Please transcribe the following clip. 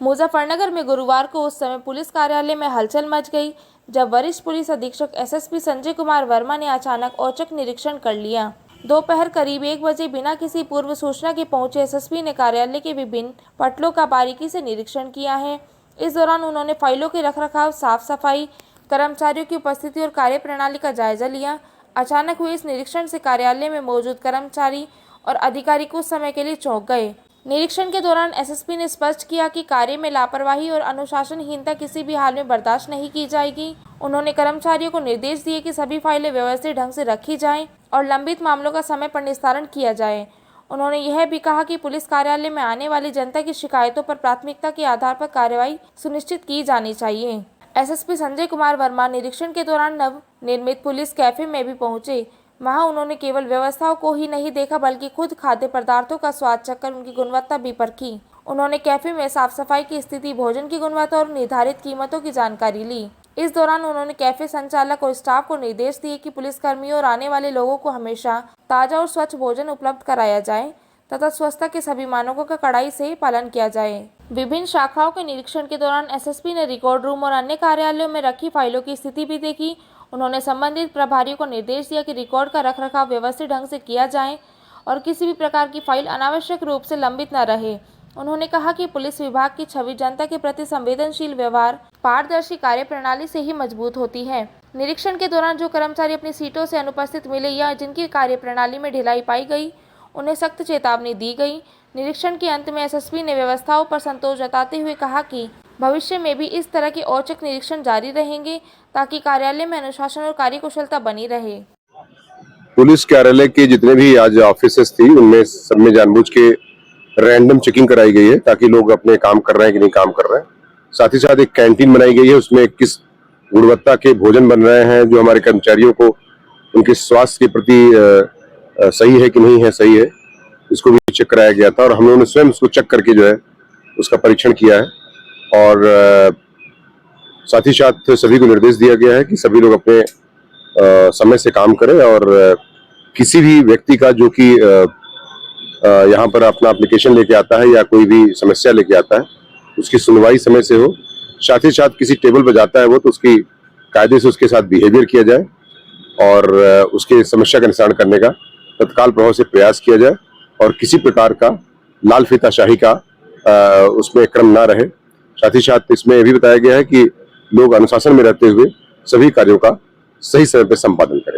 मुजफ्फरनगर में गुरुवार को उस समय पुलिस कार्यालय में हलचल मच गई जब वरिष्ठ पुलिस अधीक्षक एसएसपी संजय कुमार वर्मा ने अचानक औचक निरीक्षण कर लिया। दोपहर करीब 1 बजे बिना किसी पूर्व सूचना के पहुंचे एसएसपी ने कार्यालय के विभिन्न पटलों का बारीकी से निरीक्षण किया है। इस दौरान उन्होंने फाइलों के रखरखाव, साफ सफाई, कर्मचारियों की उपस्थिति और कार्यप्रणाली का जायजा लिया। अचानक हुए इस निरीक्षण से कार्यालय में मौजूद कर्मचारी और अधिकारी कुछ समय के लिए चौंक गए। निरीक्षण के दौरान एसएसपी ने स्पष्ट किया कि कार्य में लापरवाही और अनुशासनहीनता किसी भी हाल में बर्दाश्त नहीं की जाएगी। उन्होंने कर्मचारियों को निर्देश दिए कि सभी फाइलें व्यवस्थित ढंग से रखी जाएं और लंबित मामलों का समय पर निस्तारण किया जाए। उन्होंने यह भी कहा कि पुलिस कार्यालय में आने वाली जनता की शिकायतों पर प्राथमिकता के आधार पर कार्रवाई सुनिश्चित की जानी चाहिए। एसएसपी संजय कुमार वर्मा निरीक्षण के दौरान नव निर्मित पुलिस कैफे में भी पहुंचे। वहां उन्होंने केवल व्यवस्थाओं को ही नहीं देखा बल्कि खुद खाद्य पदार्थों का स्वाद चखकर उनकी गुणवत्ता भी परखी। उन्होंने कैफे में साफ सफाई की स्थिति, भोजन की गुणवत्ता और निर्धारित कीमतों की जानकारी ली। इस दौरान उन्होंने कैफे संचालक और स्टाफ को निर्देश दिए कि पुलिसकर्मियों और आने वाले लोगों को हमेशा ताज़ा और स्वच्छ भोजन उपलब्ध कराया जाए तथा स्वच्छता के सभी मानकों का कड़ाई से पालन किया जाए। विभिन्न शाखाओं के निरीक्षण के दौरान एसएसपी ने रिकॉर्ड रूम और अन्य कार्यालयों में रखी फाइलों की स्थिति भी देखी। उन्होंने संबंधित प्रभारियों को निर्देश दिया कि रिकॉर्ड का रखरखाव व्यवस्थित ढंग से किया जाए और किसी भी प्रकार की फाइल अनावश्यक रूप से लंबित न रहे। उन्होंने कहा कि पुलिस विभाग की छवि जनता के प्रति संवेदनशील व्यवहार, पारदर्शी कार्यप्रणाली से ही मजबूत होती है। निरीक्षण के दौरान जो कर्मचारी अपनी सीटों से अनुपस्थित मिले या जिनकी कार्यप्रणाली में ढिलाई पाई गई, उन्हें सख्त चेतावनी दी गई। निरीक्षण के अंत में एसएसपी ने व्यवस्थाओं पर संतोष जताते हुए कहा कि भविष्य में भी इस तरह के औचक निरीक्षण जारी रहेंगे ताकि कार्यालय में अनुशासन और कार्यकुशलता बनी रहे। पुलिस कार्यालय के जितने भी आज ऑफिसेस थी उनमें सब में जानबूझ के रैंडम चेकिंग कराई गई है ताकि लोग अपने काम कर रहे हैं कि नहीं काम कर रहे हैं। साथ ही साथ एक कैंटीन बनाई गई है, उसमें किस गुणवत्ता के भोजन बन रहे हैं, जो हमारे कर्मचारियों को उनके स्वास्थ्य के प्रति सही है कि नहीं है, सही है, इसको भी चेक कराया गया था और हम लोगों ने स्वयं उसको चेक करके जो है उसका परीक्षण किया है। और साथ ही साथ सभी को निर्देश दिया गया है कि सभी लोग अपने समय से काम करें और किसी भी व्यक्ति का जो कि यहाँ पर अपना एप्लीकेशन लेके आता है या कोई भी समस्या लेके आता है उसकी सुनवाई समय से हो। साथ ही साथ किसी टेबल पर जाता है वो तो उसकी कायदे से उसके साथ बिहेवियर किया जाए और उसके समस्या का निस्तारण करने का तत्काल प्रभाव से प्रयास किया जाए और किसी प्रकार का लाल फीताशाही का उसमें क्रम ना रहे। साथ ही साथ इसमें यह भी बताया गया है कि लोग अनुशासन में रहते हुए सभी कार्यों का सही समय पर संपादन करें।